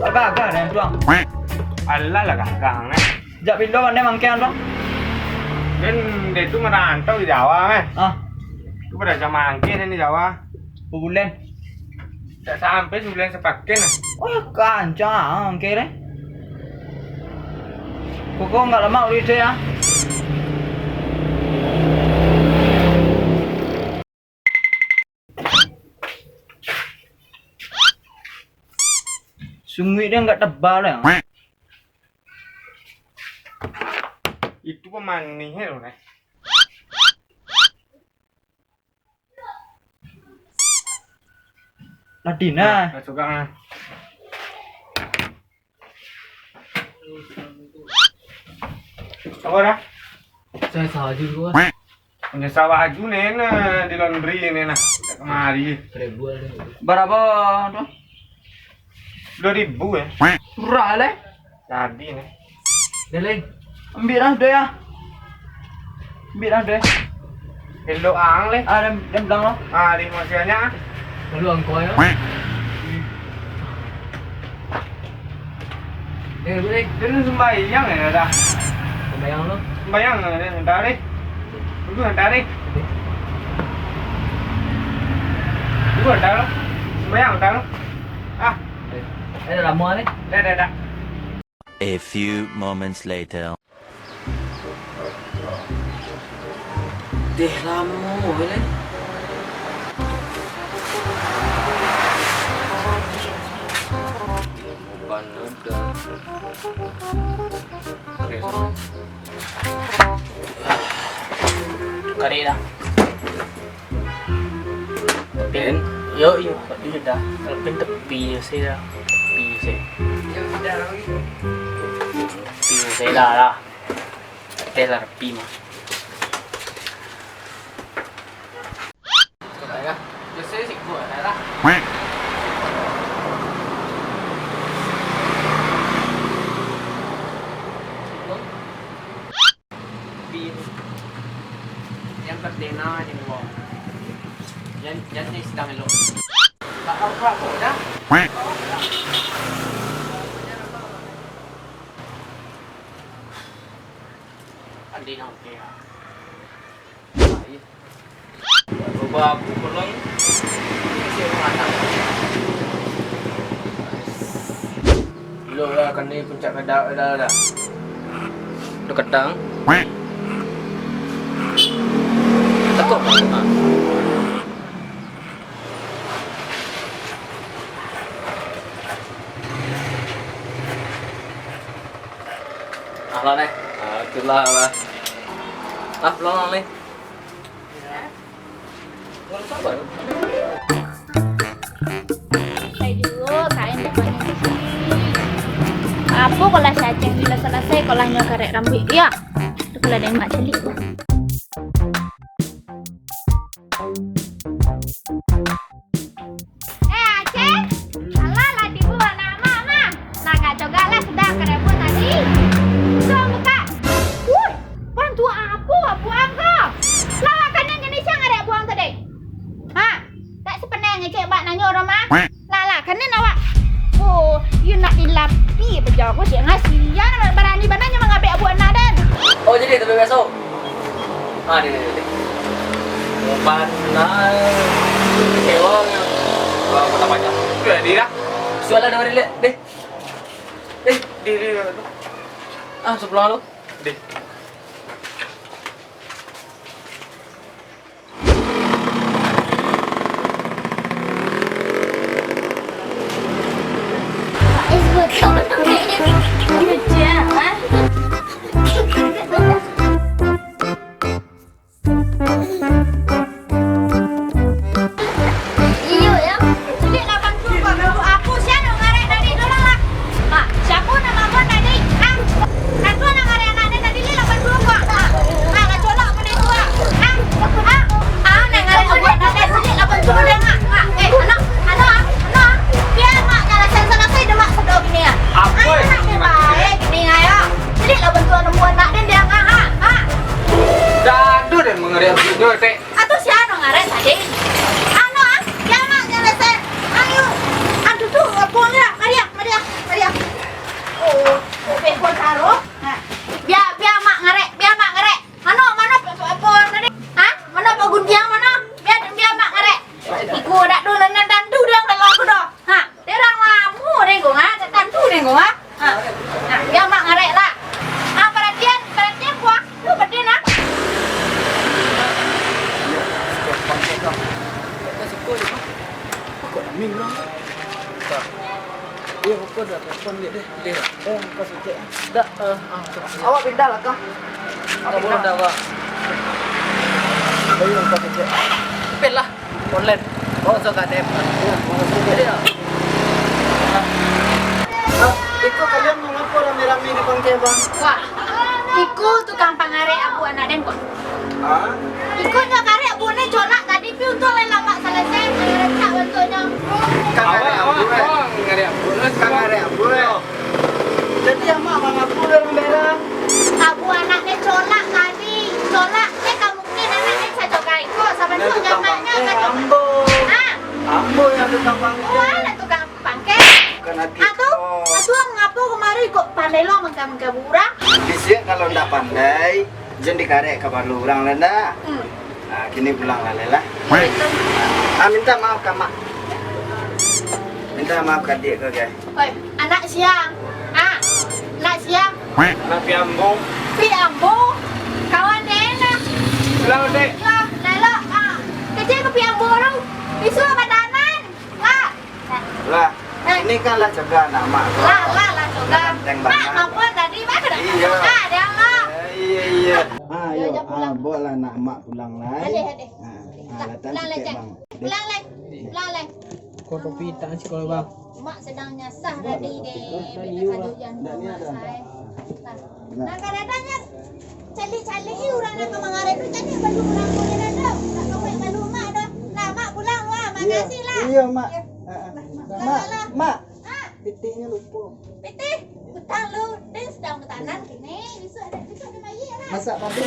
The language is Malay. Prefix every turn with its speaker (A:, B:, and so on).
A: Agak-agak dah tuang.
B: Alah lah gagang eh.
A: Jak pindah pandai mangkean bang.
B: Kan dia tu merantau di Jawa eh.
A: Ah,
B: Tu pada zaman mangkin di Jawa.
A: bulan.
B: Tak sampai sebulan sepakin eh.
A: Oh ya kancang mangke deh. Koko enggak lama udah dia ya. Sungguh dia enggak tebal ya.
B: Itu pemanisnya loh eh.
A: Nadina.
B: Tak suka ah. Apa dah?
C: Saya saja gua.
B: Punya sawah aju nena di laundry nena. Kemari.
C: Ribuan deh.
A: Berapa tuh?
B: 2000 ya.
A: Murah leh.
B: Jadi nih.
C: Deleng.
A: Ambil dah deh ya. Ambil dah deh.
B: Hello ang leh.
A: Ah, dem bilang lo.
B: Ah, di masihnya.
C: Lalu angkau ya. Deleng.
B: Dia tu sembahyang ya dah.
C: Sembayang lo.
B: Sembahyang dia hendak deh. Dulu hendak deh. Dulu hendak lo. Sembahyang hendak lo. Ah,
C: Ada ramuan nih.
B: dah.
D: A few moments later.
C: Deh ramu boleh. Bukan ada. Kari dah. Pin. Yo, ini dah. Pin tepi saya dah. Tepi saya. Tepi saya dah lah. Telar tepi mah. Cái đó, tôi sẽ dịch vụ ở đây đó. Pin. Yang perdana di bawah. Yang ni sedang elok. Tak apa dah. Andi nak okey. Coba aku belum isi matang. Lo lah kan ni puncak kedak dah. Lo kedang. Tekuk ah. Lah nih. Itulah lah. Belum nih.
E: Saya dulu kain depannya di sini. Apa kalau cacing bila selesai kalau hanya karek rambut ya. Itu kalau ada yang mak celik. Aceh, salah lah dibuat nama mah. Nah nggak coba lah sudah kerebut tadi. Sudah buka. Wuih, bantu apa buang kau? Lawakan Indonesia nggak ada buang tadi. Hah? Tak sepenang ngecek bak nanya orang mah. Lala kanan awak. Oh, you nak dilapi bejau aku siang ngasih. Ya nak berani bananya mengambil abu anak dan.
C: Oh jadi tapi besok. Ah ni. Pandai. Kewang. Wah, kota banyak.
B: Sudah di dah.
C: Suara dah deh. Deh.
B: Di tu.
C: Ah sebelah lu.
B: Di.
E: Iyo ya. Jadi 80 kok baru aku siapa yang ngarek tadi dulu lah. Pak, siapa nama kau tadi? Aku nak ngarek anak tadi ni 80 kok. Nak colok pada tua. Nak ngarek abu anak tadi 80 dah mak. Anak. Biar mak kalau selesai dah mak sedok gini ya.
B: Apa
E: Anak ni baik gini ayo. Jadi
C: Iya, aku dah telepon dia deh. Dia.
A: Kau sejak.
C: Dah,
A: Awak pindah lah kah?
C: Apa boleh dah, Pak?
A: Bayu kau sejak.
C: Pin lah. Online. Oh, so kat DM. Jadi dah.
A: Iko kalian mau ngapa rame-rame di bangkai bang?
E: Wah, iku tukang pangare abu anak den kok.
A: Ah?
E: Iku nyakare abu ne colak tadi pi untuk lama selesai merecak bentuknya.
A: Kangare abu.
C: Ngari aku.
A: Kangare abu. Jadi ama bang abu orang berang.
E: Abu anak ne colak tadi. Colak ne mungkin anak ne saya coba iko sama tu jamaknya kan.
A: Ambo.
E: Ah,
A: Ambo yang tukang
E: wah
A: bangkai.
E: anak tukang pangke.
A: Bukan hati.
E: Atuh ngapo kemari kok pandai lo mengka burang.
A: Bisa kalau ndak pandai, jangan dikarek ke baru orang lah ndak. Nah, kini pulang lah lela. Minta maaf kak mak. Minta maaf kak dia ke guys.
E: Oi, anak siang. Ah, anak siang.
B: Napi ambung.
E: Pi ambo. Kawan dena.
B: Lalu dek.
E: Lah, lelo. Ah, kecil ke pi ambo lu. Bisu badanan. Lah.
A: Lah, ini kan lah jaga anak mak.
E: Lah, coba.
A: Ganteng
E: Mak,
A: banget.
E: mampu tadi mana dah?
A: Iya.
E: Ah, dia lah.
A: Iya. Ayo,
E: Jom pulang.
A: boleh nak mak pulang lah.
E: Hade.
A: Pulang
E: Pulang leh.
C: Kau topi tak sih kalau bang.
E: Mak sedang nyasah tadi deh. Bina kajuan rumah saya. Nah, kadang-kadangnya cali-cali orang nak mengarai tu jadi baru pulang boleh dah. Tak kau baru mak dah. Nah, mak pulang wah. Makasih lah.
A: Iya, mak.
E: Mak,
A: Mak.
E: ah,
A: Pitiknya lupa.
E: Piti, hutang lu. Dia sedang bertanan kini. Besok ada bayi lah.
A: Masak papi.